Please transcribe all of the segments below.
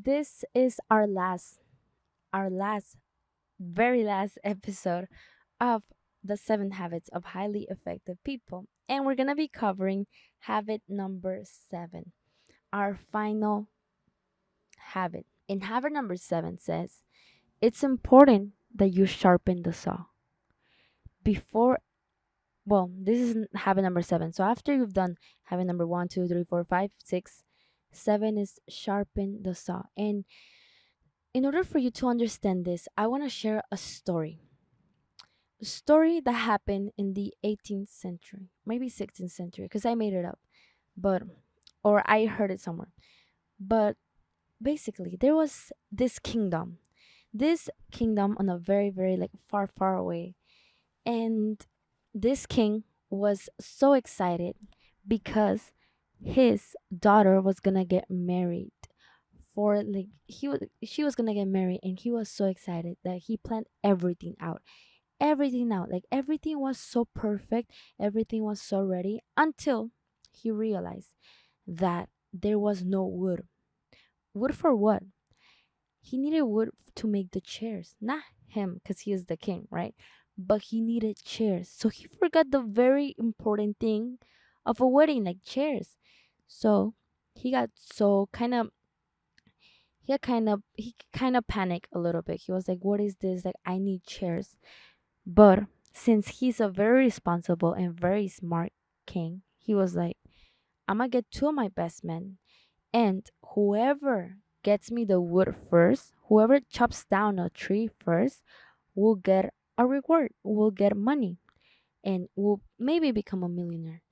this is our last, very last episode of the 7 habits of highly effective people. And we're going to be covering habit number 7, our final habit. And habit number 7 says, it's important that you sharpen the saw before. Well, this is habit number 7. So after you've done habit number 1, 2, 3, 4, 5, 6, 7 is sharpen the saw. And in order for you to understand this, I want to share a story that happened in the 18th century, maybe 16th century, because I made it up, but or I heard it somewhere. But basically, there was this kingdom on a very, very like far, far away, and this king was so excited because his daughter was gonna get married for like he was she was gonna get married, and he was so excited that he planned everything out. Like everything was so perfect, everything was so ready until he realized that there was no wood. Wood for what? He needed wood to make the chairs, not him, because he is the king, right? But he needed chairs. So he forgot the very important thing of a wedding, like chairs. So he got so he kind of panicked a little bit. He was like, what is this? Like, I need chairs. But since he's a very responsible and very smart king, he was like, I'm gonna get two of my best men, and whoever gets me the wood first, whoever chops down a tree first, will get a reward, will get money, and will maybe become a millionaire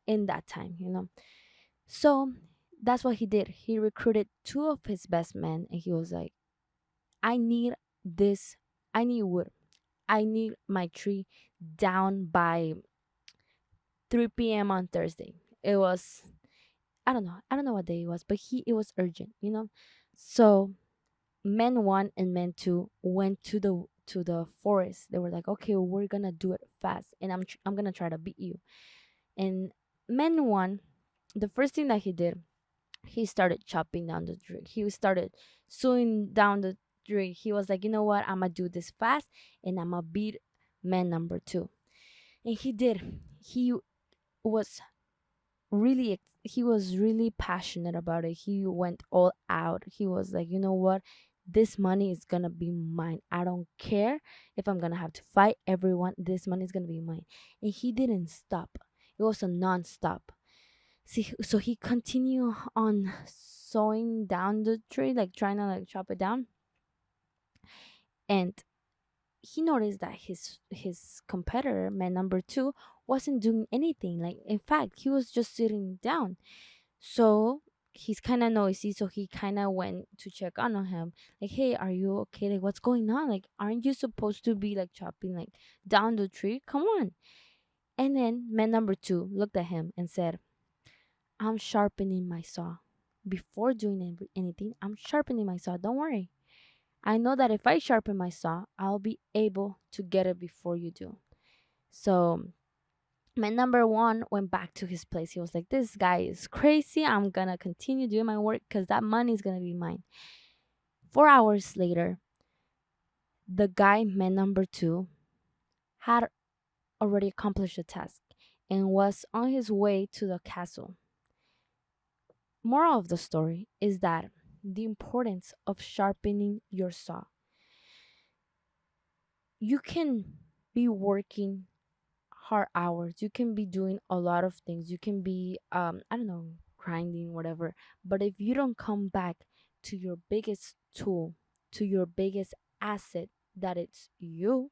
in that time. So that's what he did. He recruited two of his best men, and he was like, I need this, I need wood. I need my tree down by 3 p.m. on Thursday. It was, I don't know what day it was, but it was urgent. So men 1 and men 2 went to the forest. They were like, okay, we're gonna do it fast, and I'm gonna try to beat you. And men 1, the first thing that he did, he started chopping down the tree. He started sewing down the tree. He was like, you know what? I'm gonna do this fast, and I'm gonna beat man number 2. And he did. Was he was really passionate about it. He went all out. He was like, you know what? This money is gonna be mine. I don't care if I'm gonna have to fight everyone. This money is gonna be mine. And he didn't stop. It was a non-stop. See, so he continued on sawing down the tree, like trying to like chop it down. And he noticed that his competitor, man number 2, wasn't doing anything. Like, in fact, he was just sitting down. So he's kind of noisy. So he kind of went to check on him, like, hey, are you okay? Like, what's going on? Like, aren't you supposed to be like chopping like down the tree? Come on. And then man number 2 looked at him and said, I'm sharpening my saw. Before doing anything, I'm sharpening my saw. Don't worry. I know that if I sharpen my saw, I'll be able to get it before you do. So man number 1 went back to his place. He was like, this guy is crazy. I'm gonna continue doing my work because that money is gonna be mine. 4 hours later, the guy, man number 2, had already accomplished the task and was on his way to the castle. Moral of the story is that the importance of sharpening your saw. You can be working hard hours. You can be doing a lot of things. You can be I don't know, grinding, whatever. But if you don't come back to your biggest tool, to your biggest asset, that it's you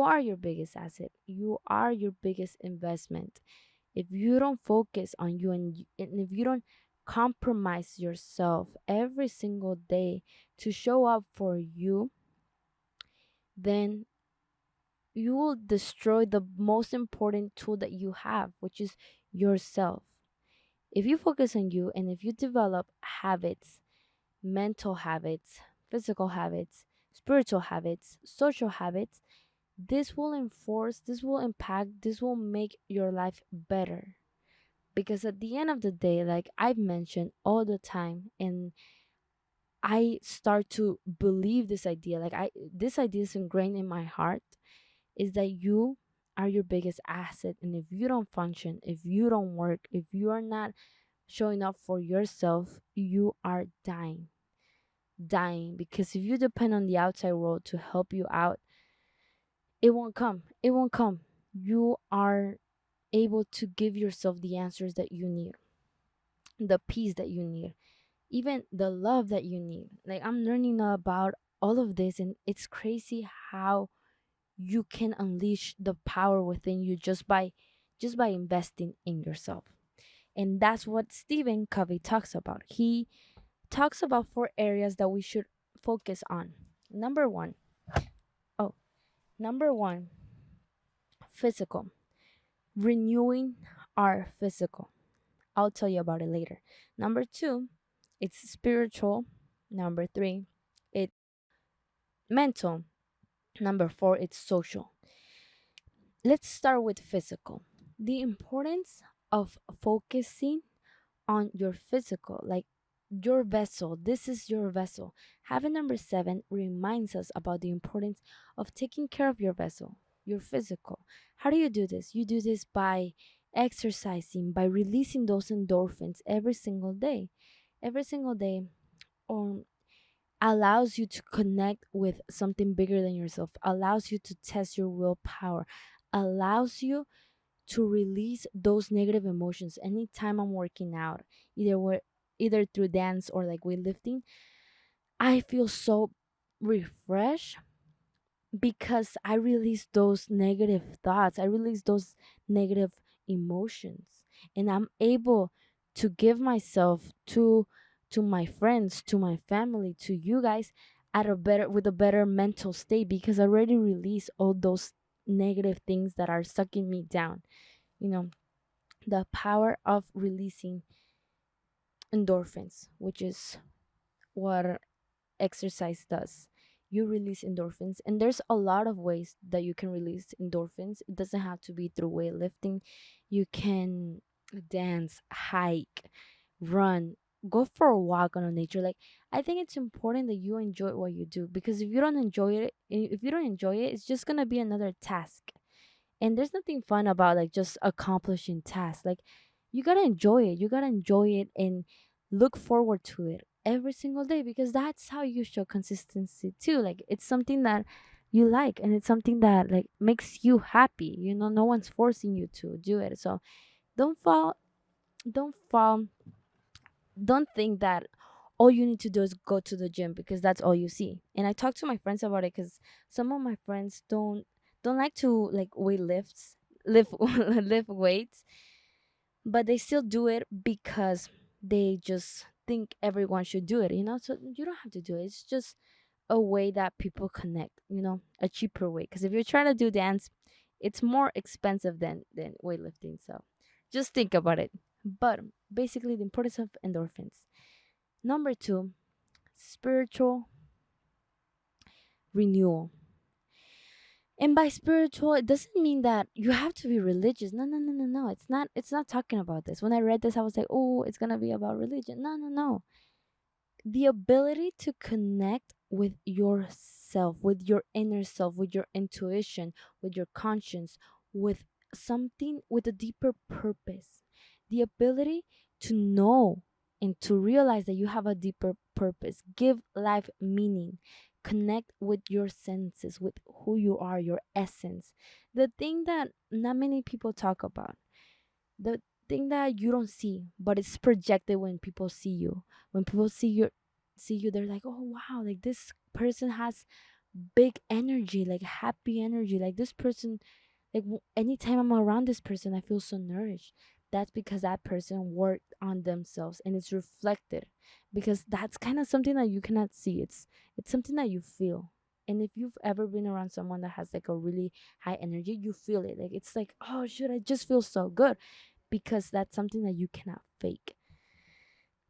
are your biggest asset. You are your biggest investment. If you don't focus on you, and if you don't compromise yourself every single day to show up for you, then you will destroy the most important tool that you have, which is yourself. If you focus on you, and if you develop habits, mental habits, physical habits, spiritual habits, social habits, this will impact, this will make your life better. Because at the end of the day, like I've mentioned all the time, and I start to believe this idea. Like I this idea is ingrained in my heart, is that you are your biggest asset, and if you don't function, if you don't work, if you are not showing up for yourself, you are dying. Dying, because if you depend on the outside world to help you out, it won't come. It won't come. You are able to give yourself the answers that you need, the peace that you need, even the love that you need. Like I'm learning about all of this, and it's crazy how you can unleash the power within you just by investing in yourself. And that's what Stephen Covey talks about. He talks about four areas that we should focus on. Number one, oh, number one, physical. Renewing our physical. I'll tell you about it later. Number two, it's spiritual. Number three, it's mental. Number four, it's social. Let's start with physical. The importance of focusing on your physical, like your vessel. This is your vessel. Habit number seven reminds us about the importance of taking care of your vessel, your physical. How do you do this? You do this by exercising, by releasing those endorphins every single day. Every single day, or allows you to connect with something bigger than yourself, allows you to test your willpower, allows you to release those negative emotions. Anytime I'm working out, either through dance or like weightlifting, I feel so refreshed because I release those negative thoughts, I release those negative emotions, and I'm able to give myself to my friends, to my family, to you guys at a better with a better mental state, because I already released all those negative things that are sucking me down. You know, the power of releasing endorphins, which is what exercise does. You release endorphins, and there's a lot of ways that you can release endorphins. It doesn't have to be through weightlifting. You can dance, hike, run, go for a walk on a nature. Like, I think it's important that you enjoy what you do, because if you don't enjoy it, it's just gonna be another task. And there's nothing fun about like just accomplishing tasks. Like, you gotta enjoy it. You gotta enjoy it and look forward to it every single day, because that's how you show consistency too. Like, it's something that you like, and it's something that like makes you happy. No one's forcing you to do it. So don't fall don't fall don't think that all you need to do is go to the gym because that's all you see. And I talk to my friends about it, because some of my friends don't like to like lift lift weights, but they still do it because they just think everyone should do it. So you don't have to do it. It's just a way that people connect, a cheaper way, because if you're trying to do dance, it's more expensive than weightlifting. So just think about it. But basically, the importance of endorphins. Number two, spiritual renewal. And by spiritual, it doesn't mean that you have to be religious. No, no, no, no, no. It's not talking about this. When I read this, I was like, oh, it's gonna be about religion. No, no, no. The ability to connect with yourself, with your inner self, with your intuition, with your conscience, with something with a deeper purpose. The ability to know and to realize that you have a deeper purpose, give life meaning, connect with your senses, with who you are, your essence. The thing that not many people talk about, the thing that you don't see, but it's projected when people see you. When people see you, they're like, oh wow, like this person has big energy, like happy energy. Like this person, like anytime I'm around this person, I feel so nourished. That's because that person worked on themselves, and it's reflected, because that's kind of something that you cannot see. It's something that you feel. And if you've ever been around someone that has like a really high energy, you feel it. Like it's like, oh shoot, I just feel so good, because that's something that you cannot fake.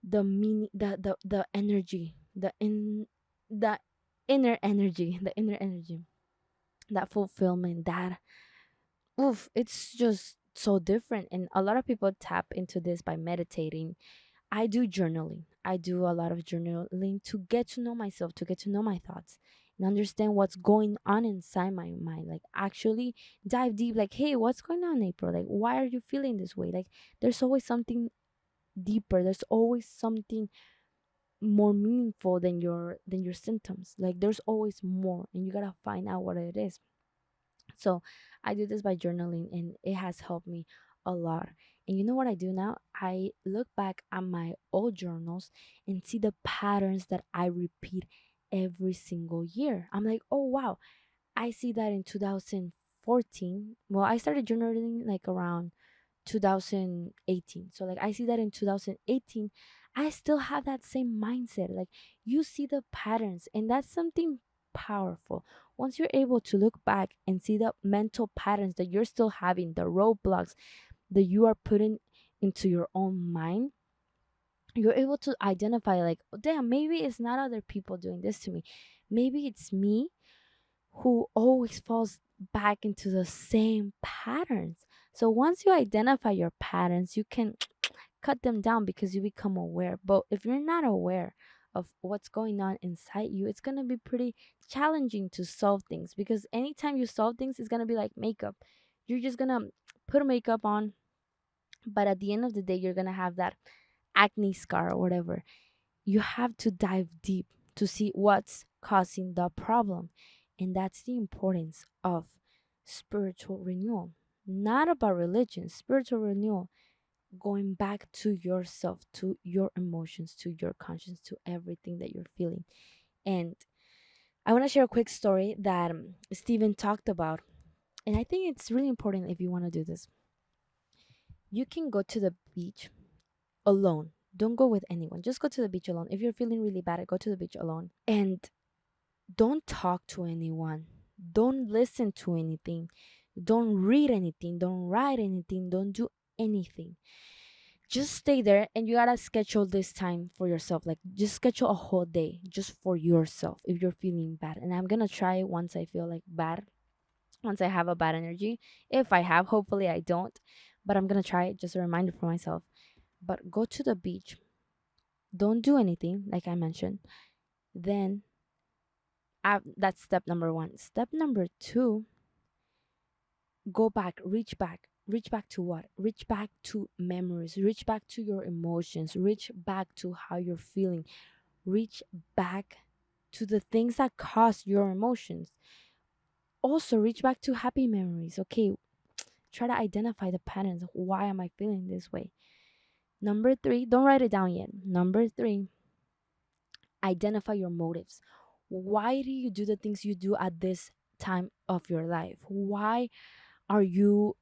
The meaning, the energy, the inner energy, the inner energy, that fulfillment, that oof, it's just so different. And a lot of people tap into this by meditating. I do journaling. I do a lot of journaling to get to know myself, to get to know my thoughts and understand what's going on inside my mind. Like, actually dive deep, like, hey, what's going on, April? Like, why are you feeling this way? Like, there's always something deeper. There's always something more meaningful than your symptoms. Like, there's always more, and you gotta find out what it is. So I do this by journaling, and it has helped me a lot. And you know what I do now? I look back at my old journals and see the patterns that I repeat every single year. I'm like, oh wow, I see that in 2014. Well, I started journaling like around 2018. So like I see that in 2018, I still have that same mindset. Like, you see the patterns, and that's something powerful. Once you're able to look back and see the mental patterns that you're still having, the roadblocks that you are putting into your own mind, you're able to identify, like, "Oh, damn, maybe it's not other people doing this to me. Maybe it's me who always falls back into the same patterns." So once you identify your patterns, you can cut them down because you become aware. But if you're not aware of what's going on inside you, it's going to be pretty challenging to solve things, because anytime you solve things, it's going to be like makeup. You're just going to put a makeup on, but at the end of the day, you're going to have that acne scar or whatever. You have to dive deep to see what's causing the problem. And that's the importance of spiritual renewal. Not about religion, spiritual renewal, going back to yourself, to your emotions, to your conscience, to everything that you're feeling. And I want to share a quick story that Stephen talked about. And I think it's really important if you want to do this. You can go to the beach alone. Don't go with anyone. Just go to the beach alone. If you're feeling really bad, go to the beach alone. And don't talk to anyone. Don't listen to anything. Don't read anything. Don't write anything. Don't do anything. Just stay there, and you gotta schedule this time for yourself. Like, just schedule a whole day just for yourself if you're feeling bad. And I'm gonna try once I feel like bad, once I have a bad energy. If I have, hopefully I don't. But I'm gonna try it, just a reminder for myself. But go to the beach. Don't do anything, like I mentioned. Then that's step number one. Step number two, go back, reach back. Reach back to what? Reach back to memories. Reach back to your emotions. Reach back to how you're feeling. Reach back to the things that cause your emotions. Also, reach back to happy memories. Okay, try to identify the patterns. Why am I feeling this way? Number three, don't write it down yet. Number three, identify your motives. Why do you do the things you do at this time of your life? Why are you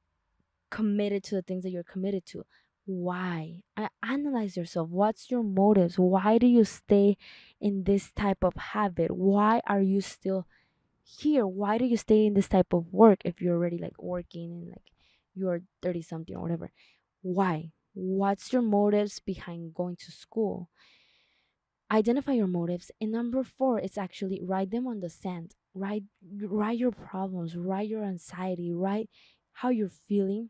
committed to the things that you're committed to? Why? Analyze yourself. What's your motives? Why do you stay in this type of habit? Why are you still here? Why do you stay in this type of work if you're already like working and like you're 30 something or whatever? Why? What's your motives behind going to school? Identify your motives. And number four is actually write them on the sand. Write your problems, write your anxiety, write how you're feeling,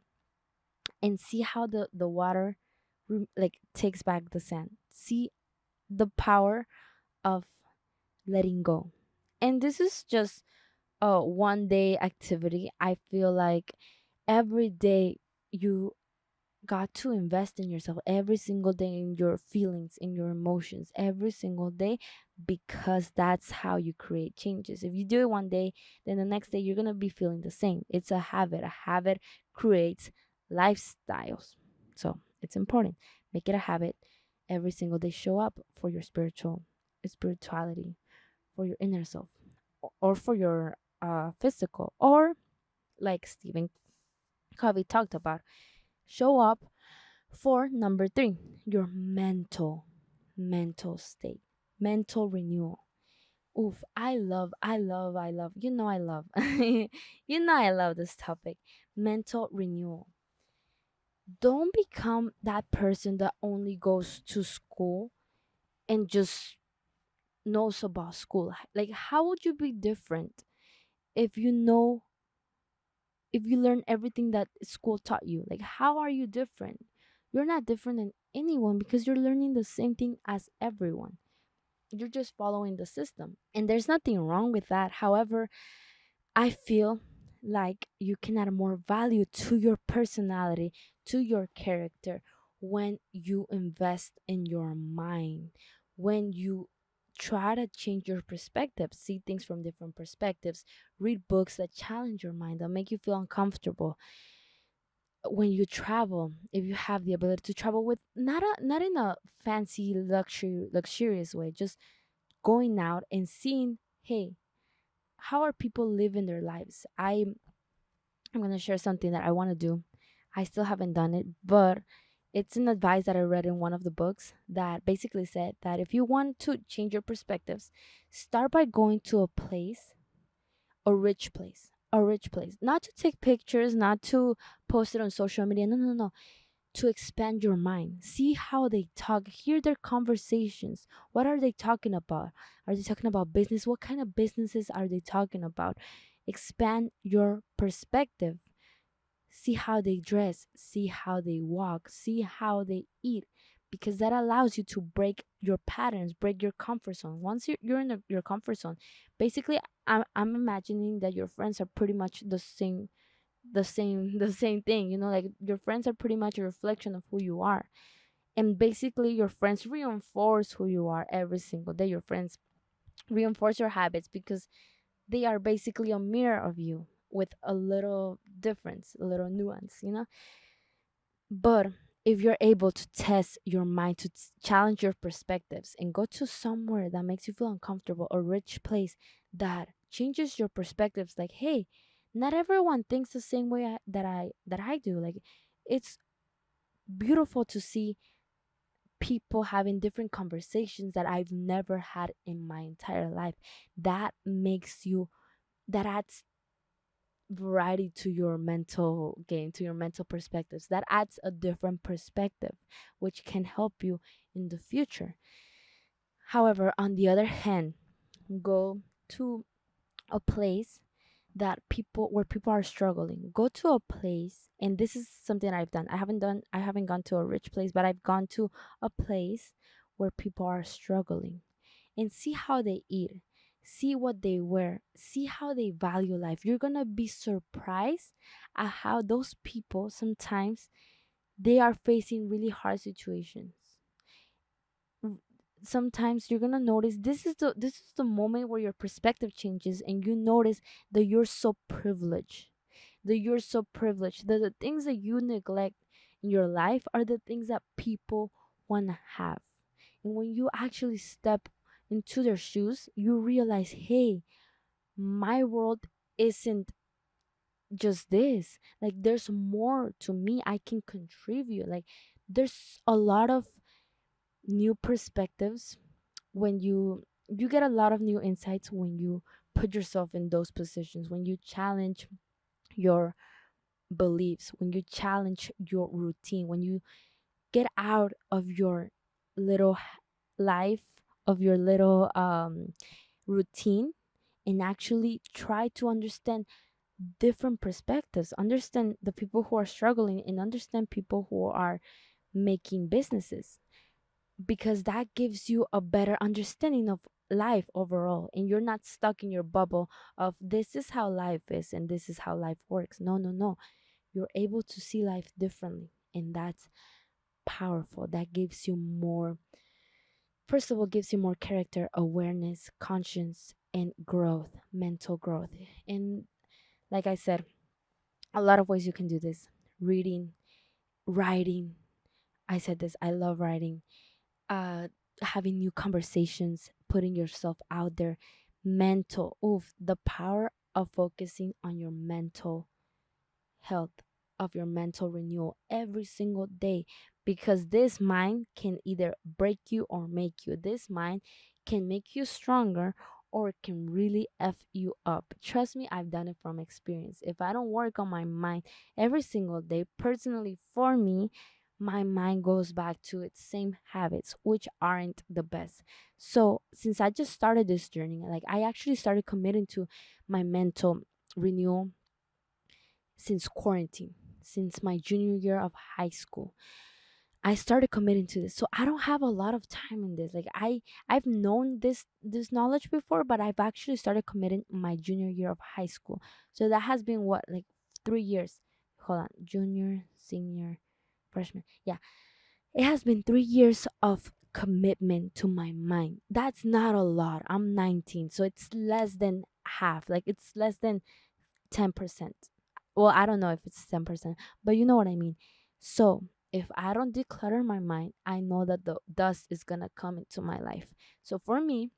and see how the water like takes back the sand. See the power of letting go. And this is just a one day activity. I feel like every day you got to invest in yourself, every single day, in your feelings, in your emotions, every single day, because that's how you create changes. If you do it one day, then the next day you're going to be feeling the same. It's a habit. A habit creates lifestyles. So it's important. Make it a habit. Every single day, show up for your spirituality, for your inner self, or for your physical, or like Stephen Covey talked about, show up for number three, your mental state, mental renewal. Oof, I love, I love, I love this topic, mental renewal. Don't become that person that only goes to school and just knows about school. Like, how would you be different if you learn everything that school taught you? Like, how are you different? You're not different than anyone because you're learning the same thing as everyone. You're just following the system. And there's nothing wrong with that. However, I feel like you can add more value to your personality, to your character, when you invest in your mind, when you try to change your perspective, see things from different perspectives, read books that challenge your mind, that make you feel uncomfortable. When you travel, if you have the ability to travel with not in a fancy luxurious way, just going out and seeing, hey, how are people living their lives? I'm going to share something that I want to do. I still haven't done it, but it's an advice that I read in one of the books that basically said that if you want to change your perspectives, start by going to a place, a rich place, not to take pictures, not to post it on social media. No, no, no. To expand your mind. See how they talk, hear their conversations. What are they talking about? Are they talking about business? What kind of businesses are they talking about? Expand your perspective. See how they dress, see how they walk, see how they eat, because that allows you to break your patterns, break your comfort zone. Once you're in your comfort zone, basically, I'm imagining that your friends are pretty much the same thing, like your friends are pretty much a reflection of who you are. And basically your friends reinforce who you are every single day. Your friends reinforce your habits because they are basically a mirror of you with a little difference, a little nuance. But if you're able to test your mind, to challenge your perspectives and go to somewhere that makes you feel uncomfortable, a rich place that changes your perspectives, like, hey, not everyone thinks the same way that I do. Like, it's beautiful to see people having different conversations that I've never had in my entire life. That makes you, that adds variety to your mental game, to your mental perspectives. That adds a different perspective, which can help you in the future. However, on the other hand, go to a place that people where people are struggling. Go to a place, and this is something I've done. I haven't gone to a rich place, but I've gone to a place where people are struggling, and see how they eat, see what they wear, see how they value life. You're going to be surprised at how those people sometimes they are facing really hard situations. W- Sometimes you're going to notice this is the moment where your perspective changes and you notice that you're so privileged. That you're so privileged. That the things that you neglect in your life are the things that people want to have. And when you actually step into their shoes, you realize, hey, my world isn't just this. Like, there's more to me. I can contribute. Like, there's a lot of new perspectives when you get a lot of new insights when you put yourself in those positions, when you challenge your beliefs, when you challenge your routine, when you get out of your little life, of your little routine, and actually try to understand different perspectives, understand the people who are struggling, and understand people who are making businesses, because that gives you a better understanding of life overall, and you're not stuck in your bubble of this is how life is and this is how life works. No, no, no. You're able to see life differently, and that's powerful. That gives you more, first of all, gives you more character awareness, conscience, and growth, mental growth. And like I said, a lot of ways you can do this: reading, writing. I said this, I love writing. uh Having new conversations, putting yourself out there. Mental, oof, the power of focusing on your mental health, of your mental renewal every single day, because this mind can either break you or make you. This mind can make you stronger or it can really F you up. Trust me, I've done it from experience. If I don't work on my mind every single day, personally for me, my mind goes back to its same habits, which aren't the best. So, since I just started this journey, like, I actually started committing to my mental renewal since quarantine, since my junior year of high school. I started committing to this. So I don't have a lot of time in this. Like I've known this knowledge before, but I've actually started committing my junior year of high school. So that has been what, like 3 years. Hold on. Junior, senior, freshman. Yeah. It has been 3 years of commitment to my mind. That's not a lot. I'm 19, so it's less than half. Like it's less than 10%. Well, I don't know if it's 10%, but you know what I mean. So if I don't declutter my mind, I know that the dust is gonna come into my life. So for me,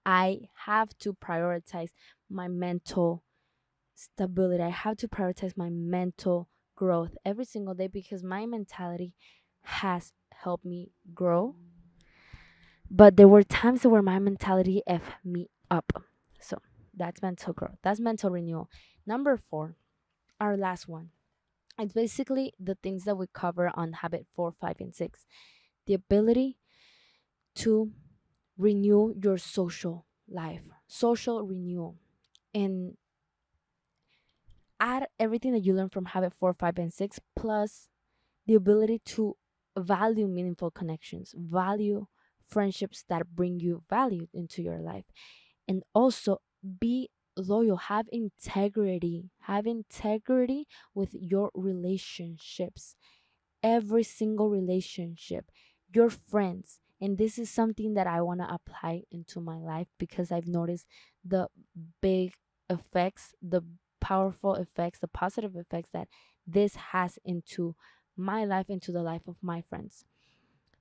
I have to prioritize my mental stability. I have to prioritize my mental growth every single day because my mentality has helped me grow. But there were times where my mentality f me up. So that's mental growth. That's mental renewal. Number 4, our last one. It's basically the things that we cover on habit 4, 5, and 6. The ability to renew your social life, social renewal, and add everything that you learn from habit 4, 5, and 6, plus the ability to value meaningful connections, value friendships that bring you value into your life, and also be loyal, have integrity with your relationships, every single relationship, your friends. And this is something that I want to apply into my life because I've noticed the big effects, the powerful effects, the positive effects that this has into my life, into the life of my friends.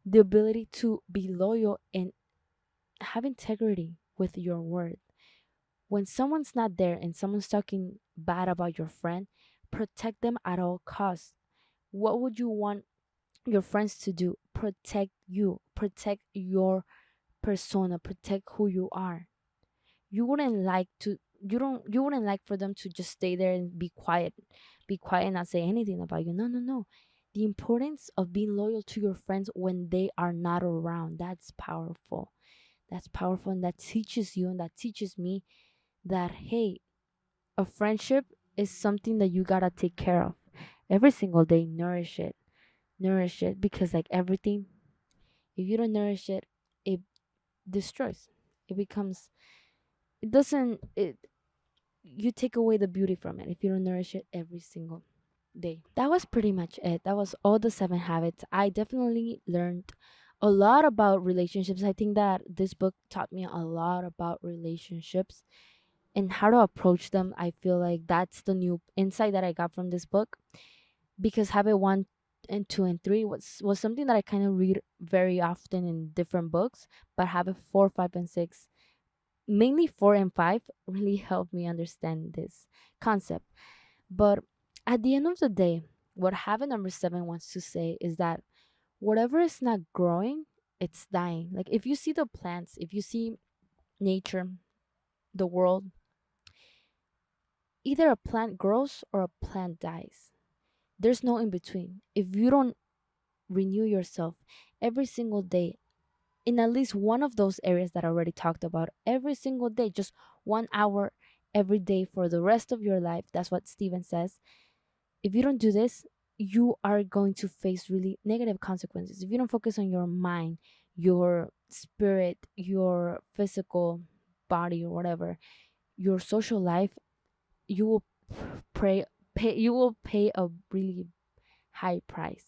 The ability to be loyal and have integrity with your word. When someone's not there and someone's talking bad about your friend, protect them at all costs. What would you want your friends to do? Protect you, protect your persona, protect who you are. You wouldn't like to you wouldn't like for them to just stay there and be quiet and not say anything about you. No, no, no. The importance of being loyal to your friends when they are not around, that's powerful. That's powerful, and that teaches you and that teaches me that hey, a friendship is something that you gotta take care of every single day. Nourish it, because like everything, if you don't nourish it, it destroys. It becomes, it doesn't it you take away the beauty from it if you don't nourish it every single day. That was pretty much it. That was all the 7 habits. I definitely learned a lot about relationships. I think that this book taught me a lot about relationships and how to approach them. I feel like that's the new insight that I got from this book, because habit 1 and 2 and 3 was something that I kind of read very often in different books, but habit 4, 5, and 6, mainly 4 and 5, really helped me understand this concept. But at the end of the day, what habit number 7 wants to say is that whatever is not growing, it's dying. Like if you see the plants, if you see nature, the world, either a plant grows or a plant dies. There's no in between. If you don't renew yourself every single day in at least one of those areas that I already talked about, every single day, just 1 hour every day for the rest of your life. That's what Steven says. If you don't do this, you are going to face really negative consequences. If you don't focus on your mind, your spirit, your physical body, or whatever, your social life, you will you will pay a really high price.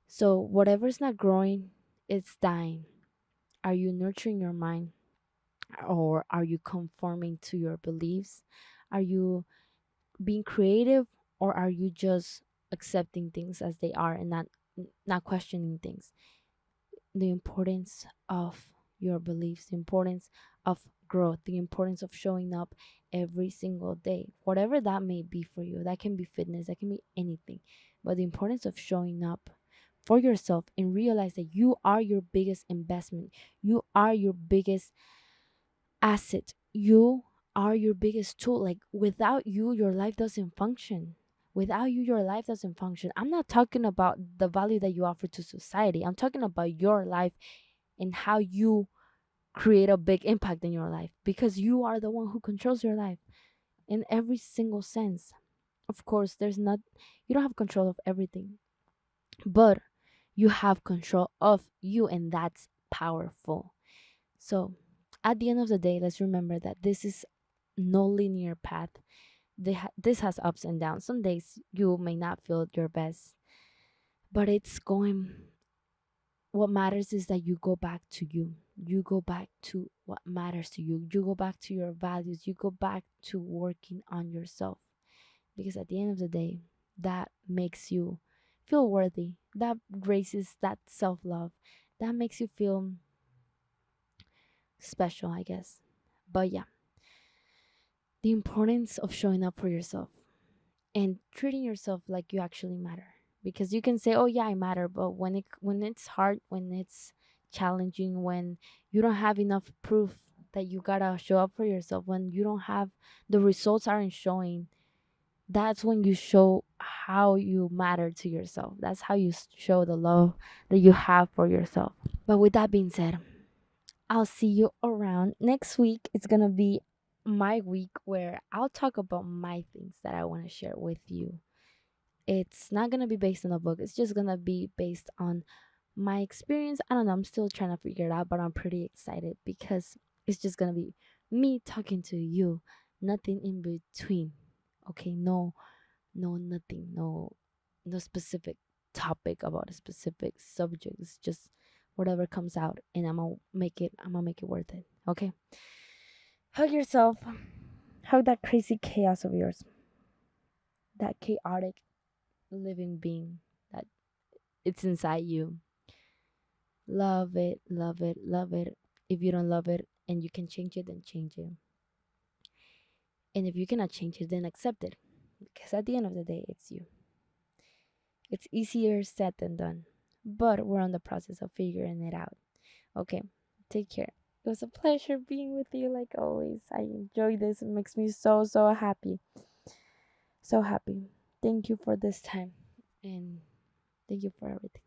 So whatever's not growing, it's dying. Are you nurturing your mind, or are you conforming to your beliefs? Are you being creative, or are you just accepting things as they are and not questioning things? The importance of your beliefs, the importance of growth, the importance of showing up every single day, whatever that may be for you. That can be fitness, that can be anything, but the importance of showing up for yourself and realize that you are your biggest investment. You are your biggest asset. You are your biggest tool. Like without you, your life doesn't function. Without you, your life doesn't function. I'm not talking about the value that you offer to society. I'm talking about your life and how you create a big impact in your life, because you are the one who controls your life in every single sense. Of course, there's not, you don't have control of everything, but You have control of you, and that's powerful. So, at the end of the day, let's remember that this is no linear path. This has ups and downs. Some days you may not feel your best, but it's going. What matters is that you go back to you. You go back to what matters to you. You go back to your values. You go back to working on yourself. Because at the end of the day, that makes you feel worthy. That raises that self love. That makes you feel special, I guess. But yeah, the importance of showing up for yourself and treating yourself like you actually matter. Because you can say, "Oh yeah, I matter," but when it's hard, when it's challenging, when you don't have enough proof that you gotta show up for yourself, when you don't have the results aren't showing, that's when you show how you matter to yourself. That's how you show the love that you have for yourself. But with that being said, I'll see you around next week. It's gonna be my week where I'll talk about my things that I want to share with you. It's not gonna be based on a book, it's just gonna be based on my experience. I don't know, I'm still trying to figure it out, but I'm pretty excited because it's just gonna be me talking to you, nothing in between. Okay, no nothing, no specific topic about a specific subject. It's just whatever comes out, and I'm gonna make it worth it. Okay, hug yourself, hug that crazy chaos of yours, that chaotic living being that it's inside you. Love it, love it, love it. If you don't love it and you can change it, then change it. And if you cannot change it, then accept it, because at the end of the day, it's you. It's easier said than done, but we're on the process of figuring it out. Okay, take care. It was a pleasure being with you like always. I enjoy this. It makes me so, so happy. So happy. Thank you for this time, and thank you for everything.